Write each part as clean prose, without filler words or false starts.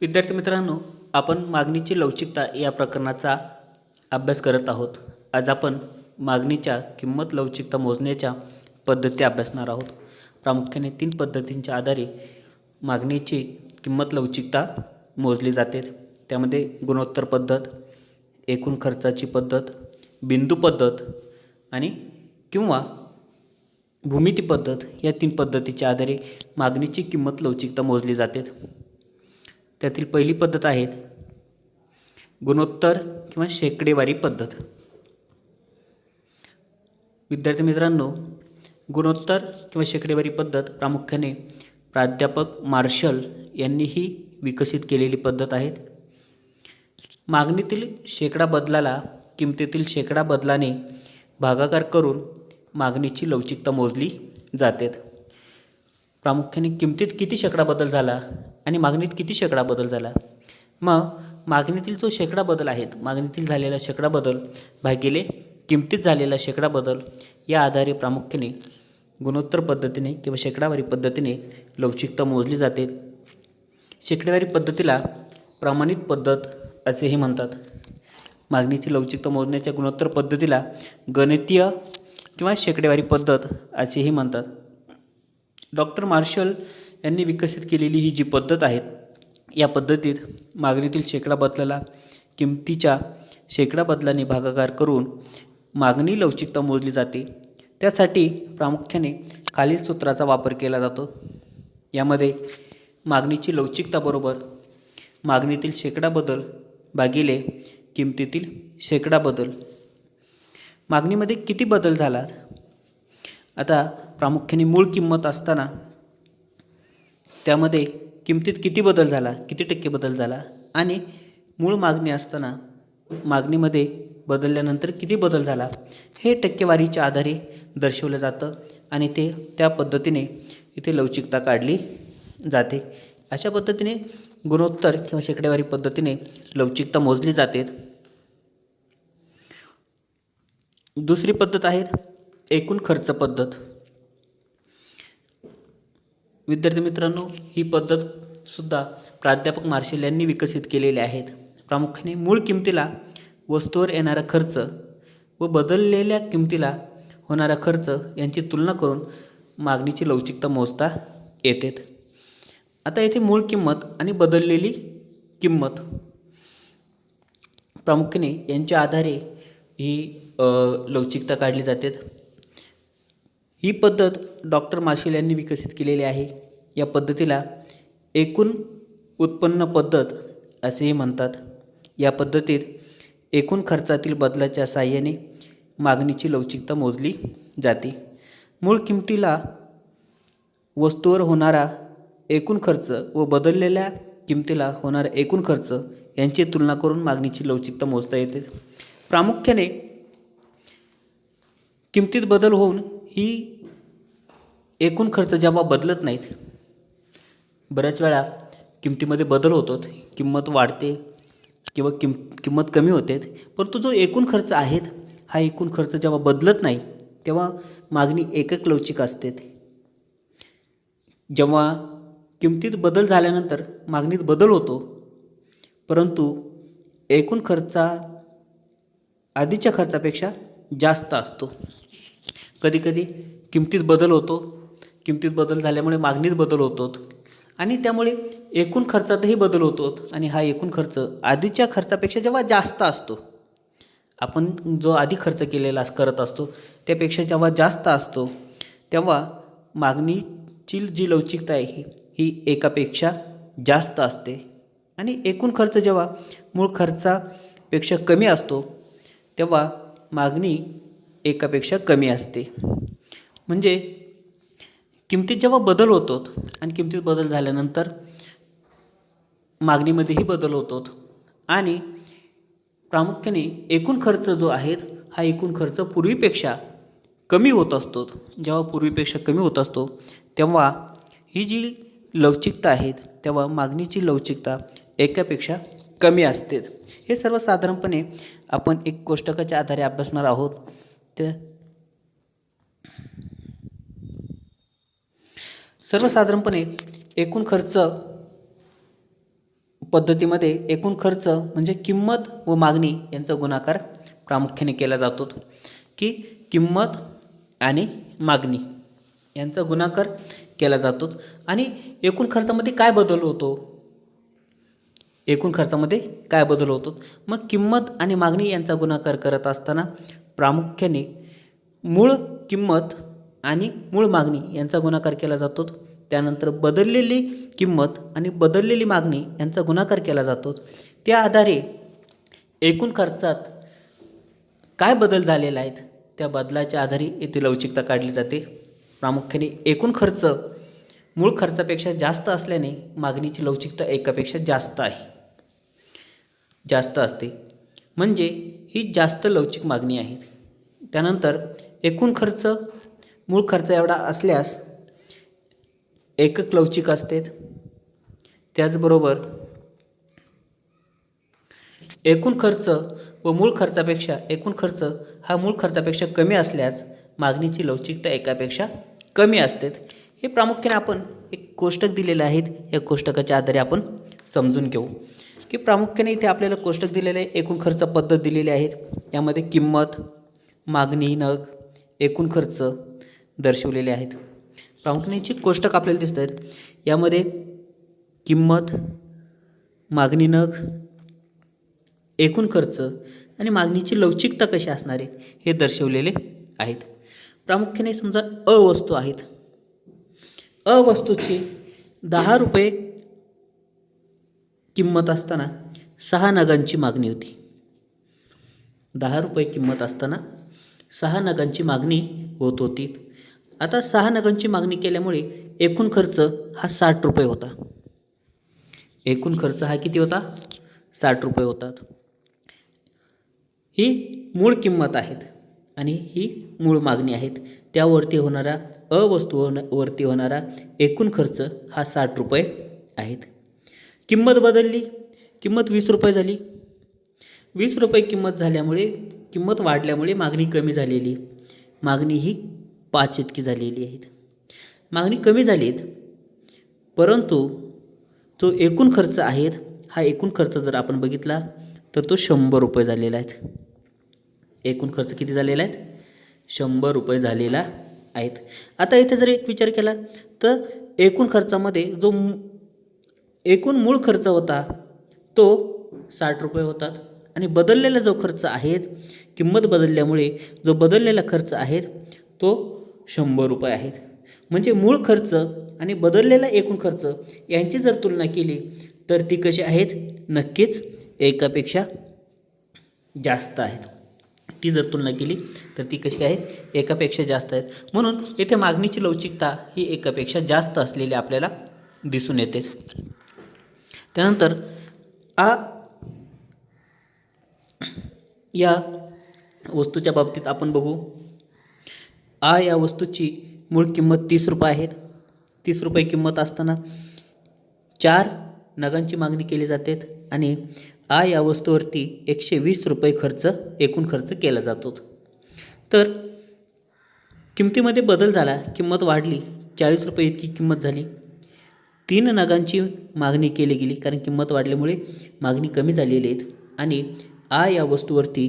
विद्यार्थी मित्रांनो, आपण मागणीची लवचिकता या प्रकरणाचा अभ्यास करत आहोत. आज आपण मागणीच्या किंमत लवचिकता मोजण्याच्या पद्धती अभ्यासणार आहोत. प्रामुख्याने 3 पद्धतींच्या आधारे मागणीची किंमत लवचिकता मोजली जाते. त्यामध्ये गुणोत्तर पद्धत, एकूण खर्चाची पद्धत, बिंदू पद्धत आणि किंवा भूमिती पद्धत या 3 पद्धतीच्या आधारे मागणीची किंमत लवचिकता मोजली जाते. त्यातील पहिली पद्धत आहे गुणोत्तर किंवा शेकडेवारी पद्धत. विद्यार्थी मित्रांनो, गुणोत्तर किंवा शेकडेवारी पद्धत प्रामुख्याने प्राध्यापक मार्शल यांनी ही विकसित केलेली पद्धत आहे. मागणीतील शेकडा बदलाला किमतीतील शेकडा बदलाने भागाकार करून मागणीची लवचिकता मोजली जाते. प्रामुख्याने किमतीत किती शेकडा बदल झाला आणि मागणीत किती शेकडा बदल झाला. मग मागणीतील जो शेकडा बदल आहेत, मागणीतील झालेला शेकडा बदल भागिले किमतीत झालेला शेकडा बदल या आधारे प्रामुख्याने गुणोत्तर पद्धतीने किंवा शेकडावारी पद्धतीने लवचिकता मोजली जाते. शेकडेवारी पद्धतीला प्रमाणित पद्धत असेही म्हणतात. मागणीची लवचिकता मोजण्याच्या गुणोत्तर पद्धतीला गणितीय किंवा शेकडेवारी पद्धत असेही म्हणतात. डॉक्टर मार्शल यांनी विकसित केलेली ही जी पद्धत आहे, या पद्धतीत मागणीतील शेकडा बदलाला किमतीच्या शेकडा बदलाने भागाकार करून मागणी लवचिकता मोजली जाते. त्यासाठी प्रामुख्याने खालील सूत्राचा वापर केला जातो. यामध्ये मागणीची लवचिकता बरोबर मागणीतील शेकडा बदल भागिले किमतीतील शेकडा बदल. मागणीमध्ये किती बदल झाला. आता प्रामुख्याने मूळ किंमत असताना त्यामध्ये किमतीत किती बदल झाला, किती टक्के बदल झाला आणि मूळ मागणी असताना मागणीमध्ये बदलल्यानंतर किती बदल झाला, हे टक्केवारीच्या आधारे दर्शवलं जातं आणि त्या पद्धतीने इथे लवचिकता काढली जाते. अशा पद्धतीने गुणोत्तर किंवा शेकडेवारी पद्धतीने लवचिकता मोजली जाते. दुसरी पद्धत आहे एकूण खर्च पद्धत. विद्यार्थी मित्रांनो, ही पद्धतसुद्धा प्राध्यापक मार्शल यांनी विकसित केलेली आहेत. प्रामुख्याने मूळ किमतीला वस्तूवर येणारा खर्च व बदललेल्या किमतीला होणारा खर्च यांची तुलना करून मागणीची लवचिकता मोजता येते. आता येथे मूळ किंमत आणि बदललेली किंमत प्रामुख्याने यांच्या आधारे ही लवचिकता काढली जाते. ही पद्धत डॉक्टर मार्शल यांनी विकसित केलेली आहे. या पद्धतीला एकूण उत्पन्न पद्धत असेही म्हणतात. या पद्धतीत एकूण खर्चातील बदलाच्या साहाय्याने मागणीची लवचिकता मोजली जाते. मूळ किमतीला वस्तूवर होणारा एकूण खर्च व बदललेल्या किमतीला होणारा एकूण खर्च यांची तुलना करून मागणीची लवचिकता मोजता येते. प्रामुख्याने किमतीत बदल होऊन ही एकूण खर्च जेव्हा बदलत नाहीत, बऱ्याच वेळा किमतीमध्ये बदल होतो, किंमत वाढते किंवा किंमत कमी होते, परंतु जो एकूण खर्च आहेत हा एकूण खर्च जेव्हा बदलत नाही तेव्हा मागणी एकक लवचिक असते. जेव्हा किमतीत बदल झाल्यानंतर मागणीत बदल होतो, परंतु एकूण खर्चा आधीच्या खर्चापेक्षा जास्त असतो. कधीकधी किमतीत बदल होतो, किमतीत बदल झाल्यामुळे मागणीत बदल होतो आणि त्यामुळे एकूण खर्चातही बदल होतो आणि हा एकूण खर्च आधीच्या खर्चापेक्षा जेव्हा जास्त असतो, आपण जो आधी खर्च केलेला करत असतो त्यापेक्षा जेव्हा जास्त असतो, तेव्हा मागणीची जी लवचिकता आहे ही एकापेक्षा जास्त असते आणि एकूण खर्च जेव्हा मूळ खर्चापेक्षा कमी असतो तेव्हा मागणी एकापेक्षा कमी असते. म्हणजे किमतीत जेव्हा बदल होतो आणि किमतीत बदल झाल्यानंतर मागणीमध्येही बदल होतो आणि प्रामुख्याने एकूण खर्च जो आहे हा एकूण खर्च पूर्वीपेक्षा कमी होत असतो. जेव्हा पूर्वीपेक्षा कमी होत असतो तेव्हा ही जी लवचिकता आहे तेव्हा मागणीची लवचिकता एकापेक्षा कमी असते. हे सर्वसाधारणपणे आपण एक कोष्टकाच्या आधारे अभ्यासणार आहोत. सर्वसाधारणपणे एकूण खर्च पद्धतीमध्ये एकूण खर्च म्हणजे किंमत व मागणी यांचा गुणाकार प्रामुख्याने केला जातो की किंमत आणि मागणी यांचा गुणाकार केला जातो. आणि एकूण खर्चामध्ये काय बदल होतो? एकूण खर्चामध्ये काय बदल होतो? मग किंमत आणि मागणी यांचा गुणाकार करत असताना प्रामुख्याने मूळ किंमत आणि मूळ मागणी यांचा गुणाकार केला जातो. त्यानंतर बदललेली किंमत आणि बदललेली मागणी यांचा गुणाकार केला जातो. त्या आधारे एकूण खर्चात काय बदल झालेला आहेत त्या बदलाच्या आधारे येथे लवचिकता काढली जाते. प्रामुख्याने एकूण खर्च मूळ खर्चापेक्षा जास्त असल्याने मागणीची लवचिकता एकापेक्षा जास्त असते, म्हणजे ही जास्त लवचिक मागणी आहे. त्यानंतर एकूण खर्च मूळ खर्च एवढा असल्यास एकक लवचिक असते. त्याचबरोबर एकूण खर्च व मूळ खर्चापेक्षा एकूण खर्च हा मूळ खर्चापेक्षा कमी असल्यास मागणीची लवचिकता एकापेक्षा कमी असते. हे प्रामुख्याने आपण एक कोष्टक दिलेले आहेत. या कोष्टकाच्या आधारे आपण समजून घेऊ की प्रामुख्याने इथे आपल्याला कोष्टक दिलेले आहे, एकूण खर्च पद्धत दिलेली आहेत. यामध्ये किंमत, मागणी, नग, एकूण खर्च दर्शवलेले आहेत. प्रामुख्याने कोष्टक आपल्याला दिसत आहेत. यामध्ये किंमत, मागणी, नग, एकूण खर्च आणि मागणीची लवचिकता कशी असणार आहे हे दर्शवलेले आहेत. प्रामुख्याने समजा अ वस्तू आहेत. अ वस्तूची 10 रुपये किंमत असताना 6 नगांची मागणी होती. 10 रुपये किंमत असताना 6 नगांची मागणी होत होती. आता 6 नगांची मागणी केल्यामुळे एकूण खर्च हा 60 रुपये होता. एकूण खर्च हा किती होता? 60 रुपये होतात. ही मूळ किंमत आहेत आणि ही मूळ मागणी आहेत. त्यावरती होणारा वरती होणारा एकूण खर्च हा 60 रुपये आहेत. किंमत बदलली, किंमत 20 रुपये झाली. 20 रुपये किंमत झाल्यामुळे किंमत वाढल्यामुळे मागणी कमी झालेली. मागणी ही 5 इतकी झालेली आहेत. मागणी कमी झाली आहेत, परंतु जो एकूण खर्च आहेत हा एकूण खर्च जर आपण बघितला तर तो 100 रुपये झालेला आहे. एकूण खर्च किती झालेला आहे? 100 रुपये झालेला आहेत. आता इथे जर एक विचार केला तर एकूण खर्चामध्ये जो एकूण मूळ खर्च होता तो 60 रुपये होतात आणि बदललेला जो खर्च आहे, किंमत बदलल्यामुळे जो बदललेला खर्च आहे तो 100 रुपये आहेत. म्हणजे मूळ खर्च आणि बदललेला एकूण खर्च यांची जर तुलना केली तर ती कशी आहेत? नक्कीच एकापेक्षा जास्त आहेत. ती जर तुलना केली तर ती कशी आहे? एकापेक्षा जास्त आहेत. म्हणून येथे मागणीची लवचिकता ही एकापेक्षा जास्त असलेली आपल्याला दिसून येते. त्यानंतर या वस्तूच्या बाबतीत आपण बघू. या वस्तूची मूळ किंमत 30 रुपये आहेत. 30 रुपये किंमत असताना 4 नगांची मागणी केली जाते आणि या वस्तूवरती 120 रुपये एकूण खर्च केला जातो. तर किमतीमध्ये बदल झाला, किंमत वाढली, 40 रुपये इतकी किंमत झाली. 3 नगांची मागणी केली गेली कारण किंमत वाढल्यामुळे मागणी कमी झालेली आहे आणि या वस्तूवरती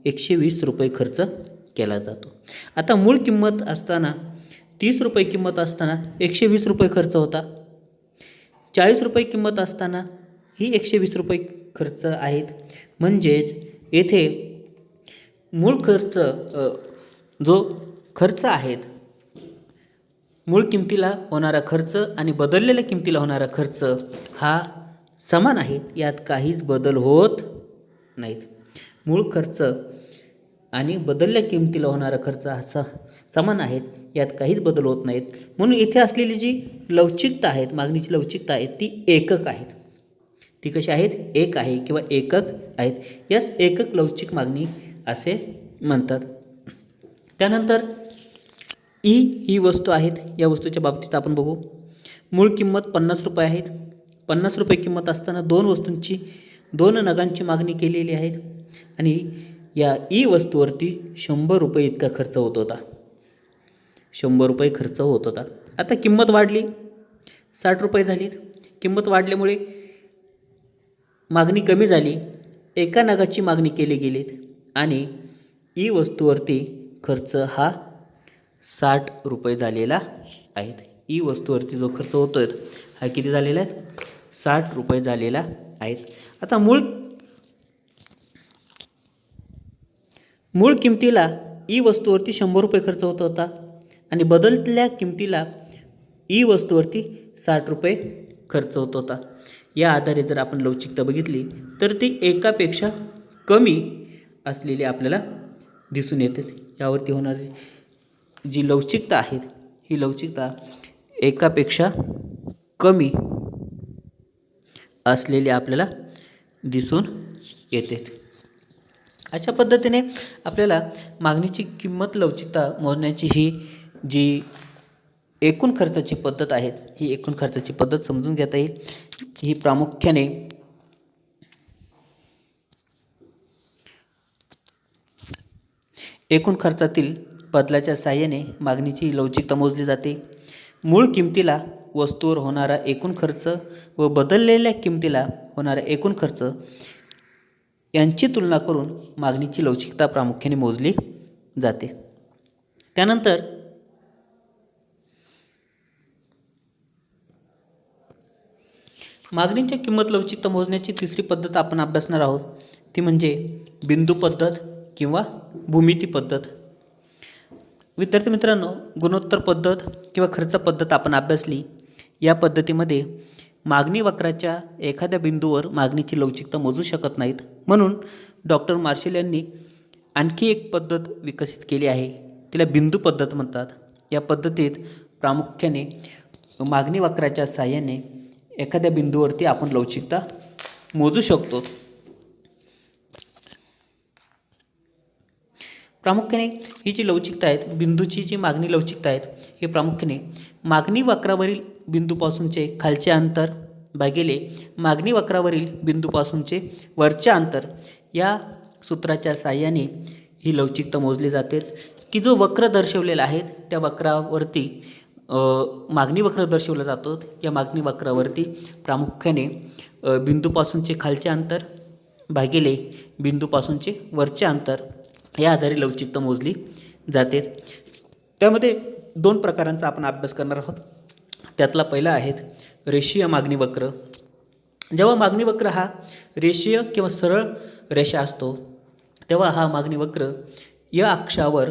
120 रुपये खर्च केला जातो. आता मूळ किंमत असताना 30 रुपये किंमत असताना 120 रुपये खर्च होता. 40 रुपये किंमत असताना ही 120 रुपये खर्च आहेत. म्हणजेच येथे मूळ खर्च जो खर्च आहेत, मूळ किमतीला होणारा खर्च आणि बदललेल्या किमतीला होणारा खर्च हा समान आहेत. यात काहीच बदल होत नाहीत. मूळ खर्च आणि बदललेल्या किमतीला होणारा खर्च हा समान आहेत. यात काहीच बदल होत नाहीत. म्हणून इथे असलेली जी लवचिकता आहेत, मागणीची लवचिकता आहे ती एकक आहेत. ती कशी आहेत? एक आहे किंवा एकक आहेत. यास एकक लवचिक मागणी असे म्हणतात. त्यानंतर ही वस्तू आहेत. या वस्तूच्या बाबतीत आपण बघू. मूळ किंमत 50 रुपये आहेत. 50 रुपये किंमत असताना 2 नगांची मागणी केलेली आहे आणि या वस्तूवरती 100 रुपये इतका खर्च होत होता. 100 रुपये खर्च होत होता. आता किंमत वाढली, 60 रुपये झाली. किंमत वाढल्यामुळे मागणी कमी झाली, एका नगाची मागणी केली गेली आणि ई वस्तूवरती खर्च हा 60 रुपये झालेला आहे. ई वस्तूवरती जो खर्च होतो आहे हा किती झालेला आहे? 60 रुपये झालेला आहे. आता मूळ किमतीला ई वस्तूवरती 100 रुपये खर्च होत होता आणि बदलत्या किमतीला ई वस्तूवरती 60 रुपये खर्च होत होता. या आधारे जर आपण लवचिकता बघितली तर ती एकापेक्षा कमी असलेली आपल्याला दिसून येते. यावरती होणारी जी लवचिकता आहे ही लवचिकता एकापेक्षा कमी असलेली आपल्याला दिसून येते. अशा पद्धतीने आपल्याला मागणीची किंमत लवचिकता मोजण्याची ही जी एकूण खर्चाची पद्धत आहे ही एकूण खर्चाची पद्धत समजून घेता येईल. ही प्रामुख्याने एकूण खर्चातील बदलाच्या साहाय्याने मागणीची लवचिकता मोजली जाते. मूळ किमतीला वस्तूवर होणारा एकूण खर्च व बदललेल्या किमतीला होणारा एकूण खर्च यांची तुलना करून मागणीची लवचिकता प्रामुख्याने मोजली जाते. त्यानंतर मागणीची किंमत लवचिकता मोजण्याची तिसरी पद्धत आपण अभ्यासणार आहोत. ती म्हणजे बिंदू पद्धत किंवा भूमिती पद्धत. विद्यार्थी मित्रांनो, गुणोत्तर पद्धत किंवा खर्च पद्धत आपण अभ्यासली. या पद्धतीमध्ये मागणी वक्राच्या एखाद्या बिंदूवर मागणीची लवचिकता मोजू शकत नाहीत, म्हणून डॉक्टर मार्शल यांनी आणखी एक पद्धत विकसित केली आहे, तिला बिंदू पद्धत म्हणतात. या पद्धतीत प्रामुख्याने मागणी वक्राच्या साहाय्याने एखाद्या बिंदूवरती आपण लवचिकता मोजू शकतो. प्रामुख्याने ही जी लवचिकता आहेत, बिंदूची जी मागणी लवचिकता आहेत, हे प्रामुख्याने मागणी वक्रावरील बिंदूपासूनचे खालचे अंतर भागिले मागणी वक्रावरील बिंदूपासूनचे वरचे अंतर या सूत्राच्या साहाय्याने ही लवचिकता मोजली जाते. की जो वक्र दर्शवलेला आहे त्या वक्रावरती मागणी वक्र दर्शवला जातो. या मागणी वक्रावरती प्रामुख्याने बिंदूपासूनचे खालचे अंतर भागिले बिंदूपासूनचे वरचे अंतर या आधारे लवचिकता मोजली जाते. त्यामध्ये 2 प्रकारांचा आपण अभ्यास करणार आहोत. त्यातला पहिला आहे रेषीय मागणी वक्र. जेव्हा मागणी वक्र हा रेषीय किंवा सरळ रेषा असतो तेव्हा हा मागणी वक्र या अक्षावर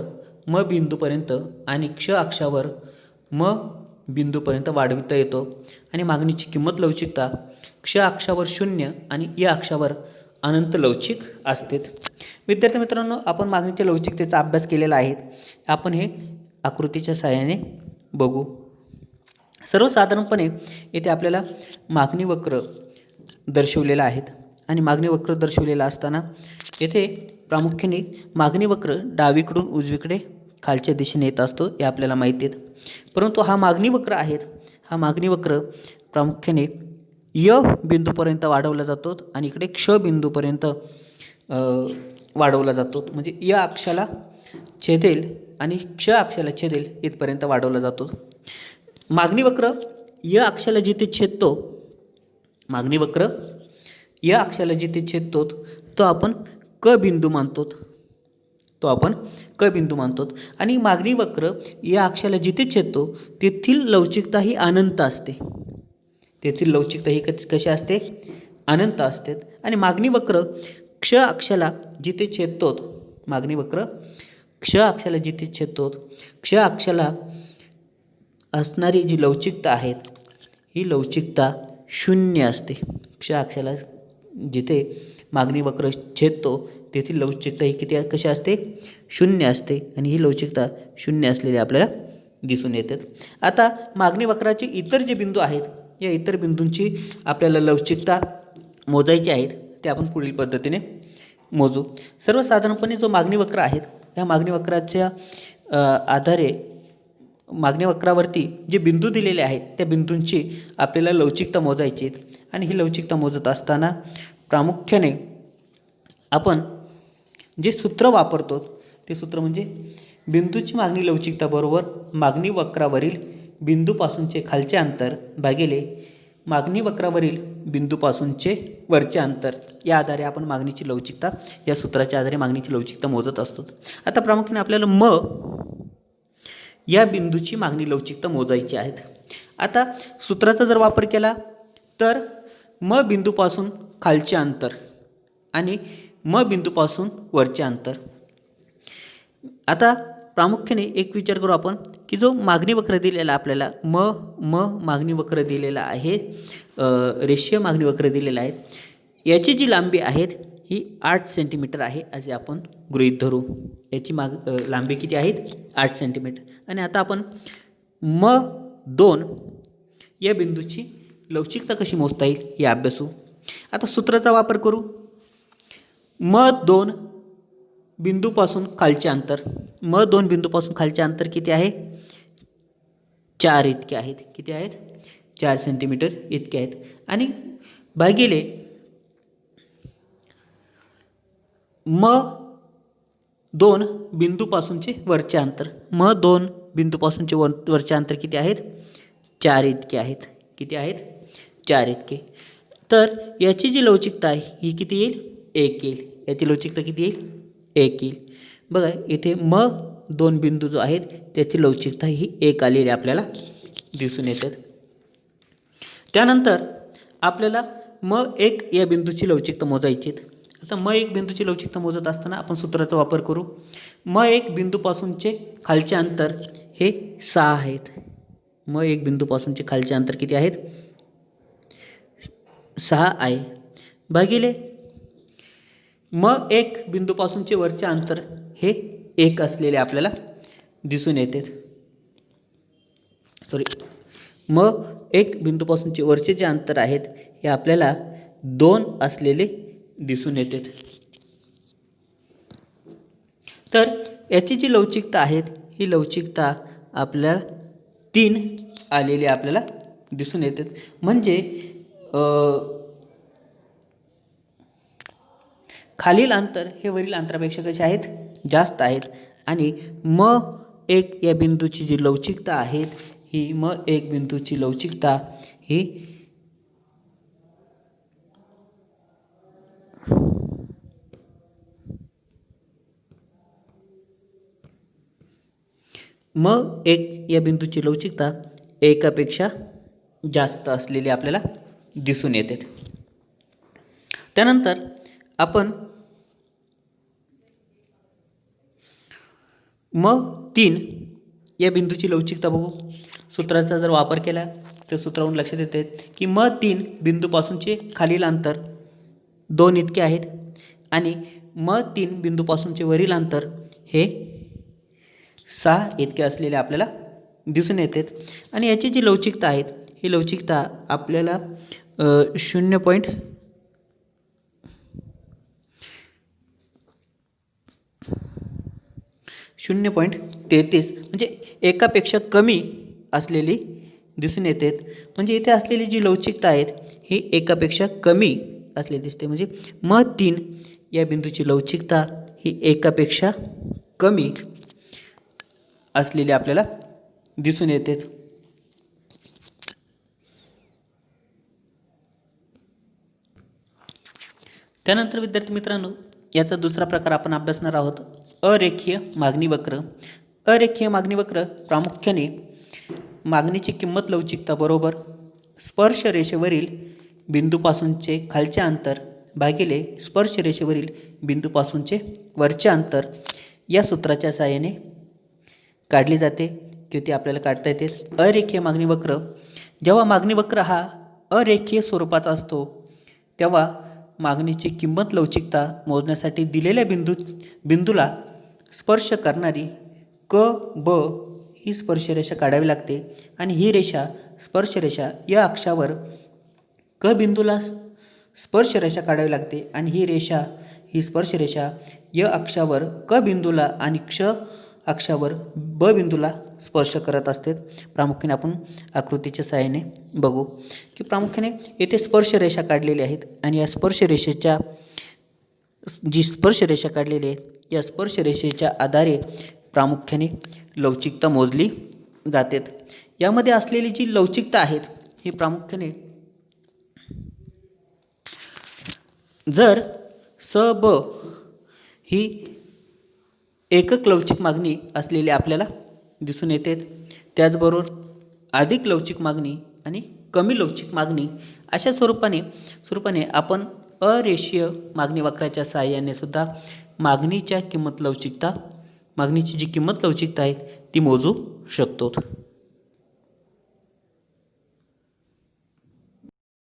म बिंदूपर्यंत आणि क्ष अक्षावर म बिंदूपर्यंत वाढविता येतो आणि मागणीची किंमत लवचिकता क्ष अक्षावर 0 आणि या अक्षावर अनंत लवचिक असते. विद्यार्थी मित्रांनो, आपण मागणीच्या लवचिकतेचा अभ्यास केलेला आहे. आपण हे आकृतीच्या सहाय्याने बघू. सर्वसाधारणपणे येथे आपल्याला मागणी वक्र दर्शवलेला आहेत आणि मागणी वक्र दर्शवलेला असताना येथे प्रामुख्याने मागणी वक्र डावीकडून उजवीकडे खालच्या दिशेने येत असतो हे आपल्याला माहिती आहे. परंतु हा मागणी वक्र आहे, हा मागणी वक्र प्रामुख्याने य बिंदूपर्यंत वाढवला जातो आणि इकडे क्ष बिंदूपर्यंत वाढवला जातो. म्हणजे या अक्षाला छेदेल आणि क्ष अक्षाला छेदेल इथपर्यंत वाढवला जातो. मागणी वक्र या अक्षाला जिथे छेदतो, मागणी वक्र या अक्षाला जिथे छेदतो तो आपण क बिंदू मानतो, तो आपण क बिंदू मानतो. आणि मागणी वक्र या अक्षाला जिथे छेदतो तेथील लवचिकता ही अनंत असते. तेथील लवचिकता ही कशी असते? अनंत असते. आणि मागणी वक्र क्ष अक्षाला जिथे छेदतो, मागणी वक्र क्ष अक्षाला जिथे छेदतो, क्ष अक्षाला असणारी जी लवचिकता आहे ही लवचिकता 0 असते. क्ष अक्षाला जिथे मागणी वक्र छेदतो तेथील लवचिकता ही किती कशी असते? 0 असते आणि ही लवचिकता 0 असलेली आपल्याला दिसून येते. आता मागणी वक्राचे इतर जे बिंदू आहेत या इतर बिंदूंची आपल्याला लवचिकता मोजायची आहेत, ते आपण पुढील पद्धतीने मोजू. सर्वसाधारणपणे जो मागणी वक्र आहेत या मागणी वक्राच्या आधारे मागणी वक्रावरती जे बिंदू दिलेले आहेत त्या बिंदूंची आपल्याला लवचिकता मोजायची आहे. आणि ही लवचिकता मोजत असताना प्रामुख्याने आपण जे सूत्र वापरतो ते सूत्र म्हणजे बिंदूची मागणी लवचिकता बरोबर मागणी वक्रावरील बिंदूपासूनचे खालचे अंतर भागिले मागणी वक्रावरील बिंदूपासूनचे वरचे अंतर या आधारे आपण मागणीची लवचिकता, या सूत्राच्या आधारे मागणीची लवचिकता मोजत असतो. आता प्रामुख्याने आपल्याला या बिंदूची मागणी लवचिकता मोजायची आहेत. आता सूत्राचा जर वापर केला तर बिंदूपासून खालचे अंतर आणि बिंदूपासून वरचे अंतर. आता प्रामुख्याने एक विचार करू आपण की जो मागणी वक्र दिलेला आपल्याला मागणी वक्र दिलेला आहे, रेषीय मागणी वक्र दिलेला आहे, याची जी लांबी आहे ही 8 सेंटीमीटर आहे असे आपण गृहीत धरू. याची लांबी किती आहे? 8 सेंटीमीटर. आणि आता आपण 2 या बिंदूची लवचिकता कशी मोजता येईल हे अभ्यासू. आता सूत्राचा वापर करू. 2 बिंदूपासून खालचे अंतर, 2 बिंदूपासून खालचे अंतर किती आहे? 4 इतके आहेत. किती आहेत? 4 सेंटीमीटर इतके आहेत. आणि भागिले 2 बिंदूपासूनचे वरचे अंतर, 2 बिंदूपासूनचे वरचे अंतर किती आहेत? 4 इतके आहेत. किती आहेत? 4 इतके. तर याची जी लवचिकता आहे ही किती येईल? 1 येईल. याची लवचिकता किती येईल? 1 येईल. बघा इथे 2 बिंदू जो आहेत त्याची लवचिकता ही 1 आलेली आपल्याला दिसून येतात. त्यानंतर आपल्याला 1 या बिंदूची लवचिकता मोजायची आहे. आता 1 बिंदूची लवचिकता मोजत असताना आपण सूत्राचा वापर करू. 1 बिंदूपासूनचे खालचे अंतर हे 6 आहेत. 1 बिंदूपासूनचे खालचे अंतर किती आहेत? 6 आहे. भागिले 1 बिंदूपासूनचे वरचे अंतर हे 1 असलेले आपल्याला दिसून येते. 1 बिंदूपासूनचे वरचे जे अंतर आहेत हे आपल्याला 2 असलेले दिसून येतात. तर याची जी लवचिकता आहे ही लवचिकता आपल्याला 3 आलेली आपल्याला दिसून येतात. म्हणजे खालील अंतर हे वरील अंतरापेक्षा कसे आहेत? जास्त आहेत. आणि 1 या बिंदूची जी लवचिकता आहे ही 1 बिंदूची लवचिकता ही या बिंदूची लवचिकता एकापेक्षा जास्त असलेली आपल्याला दिसून येते. त्यानंतर आपण 3 या बिंदूची लवचिकता बघू. सूत्राचा जर वापर केला तर सूत्रावरून लक्षात येते की 3 बिंदूपासूनचे खालील अंतर 2 इतके आहेत आणि 3 बिंदूपासूनचे वरील अंतर हे 6 इतके असलेले आपल्याला दिसून येते. आणि याची जी लवचिकता आहे ही लवचिकता आपल्याला 0.33 म्हणजे एकापेक्षा कमी असलेली दिसून येते. म्हणजे इथे असलेली जी लवचिकता आहे ही एकापेक्षा कमी असलेली दिसते. म्हणजे 3 या बिंदूची लवचिकता ही एकापेक्षा कमी असलेली आपल्याला दिसून येते. त्यानंतर विद्यार्थी मित्रांनो याचा दुसरा प्रकार आपण अभ्यासणार आहोत, अरेखीय मागणी वक्र. अरेखीय मागणी वक्र प्रामुख्याने मागणीची किंमत लवचिकता बरोबर स्पर्श रेषेवरील बिंदूपासूनचे खालचे अंतर भागिले स्पर्श रेषेवरील बिंदूपासूनचे वरचे अंतर या सूत्राच्या सहाय्याने काढली जाते किंवा ती आपल्याला काढता येते. अरेखीय मागणी वक्र, जेव्हा मागणी वक्र हा अरेखीय स्वरूपाचा असतो तेव्हा मागणीची किंमत लवचिकता मोजण्यासाठी दिलेल्या बिंदूला स्पर्श करणारी क ब ही स्पर्शरेषा काढावी लागते आणि ही रेषा स्पर्शरेषा या अक्षावर क बिंदूला स्पर्शरेषा काढावी लागते आणि ही स्पर्शरेषा य अक्षावर क बिंदूला आणि क्ष अक्षावर ब बिंदूला स्पर्श करत असते. प्रामुख्याने आपण आकृतीच्या सहाय्याने बघू की प्रामुख्याने येथे स्पर्शरेषा काढलेली आहेत आणि या स्पर्शरेषेच्या जी स्पर्शरेषा काढलेली आहे या स्पर्शरेषेच्या आधारे प्रामुख्याने लवचिकता मोजली जाते. यामध्ये असलेली जी लवचिकता आहेत ही प्रामुख्याने जर स ब ही एकक लवचिक मागणी असलेली आपल्याला दिसून येते. त्याचबरोबर अधिक लवचिक मागणी आणि कमी लवचिक मागणी अशा स्वरूपाने आपण अरेषीय मागणी वक्राच्या सहाय्याने सुद्धा मागणीची जी किंमत लवचिकता आहे ती मोजू शकतो.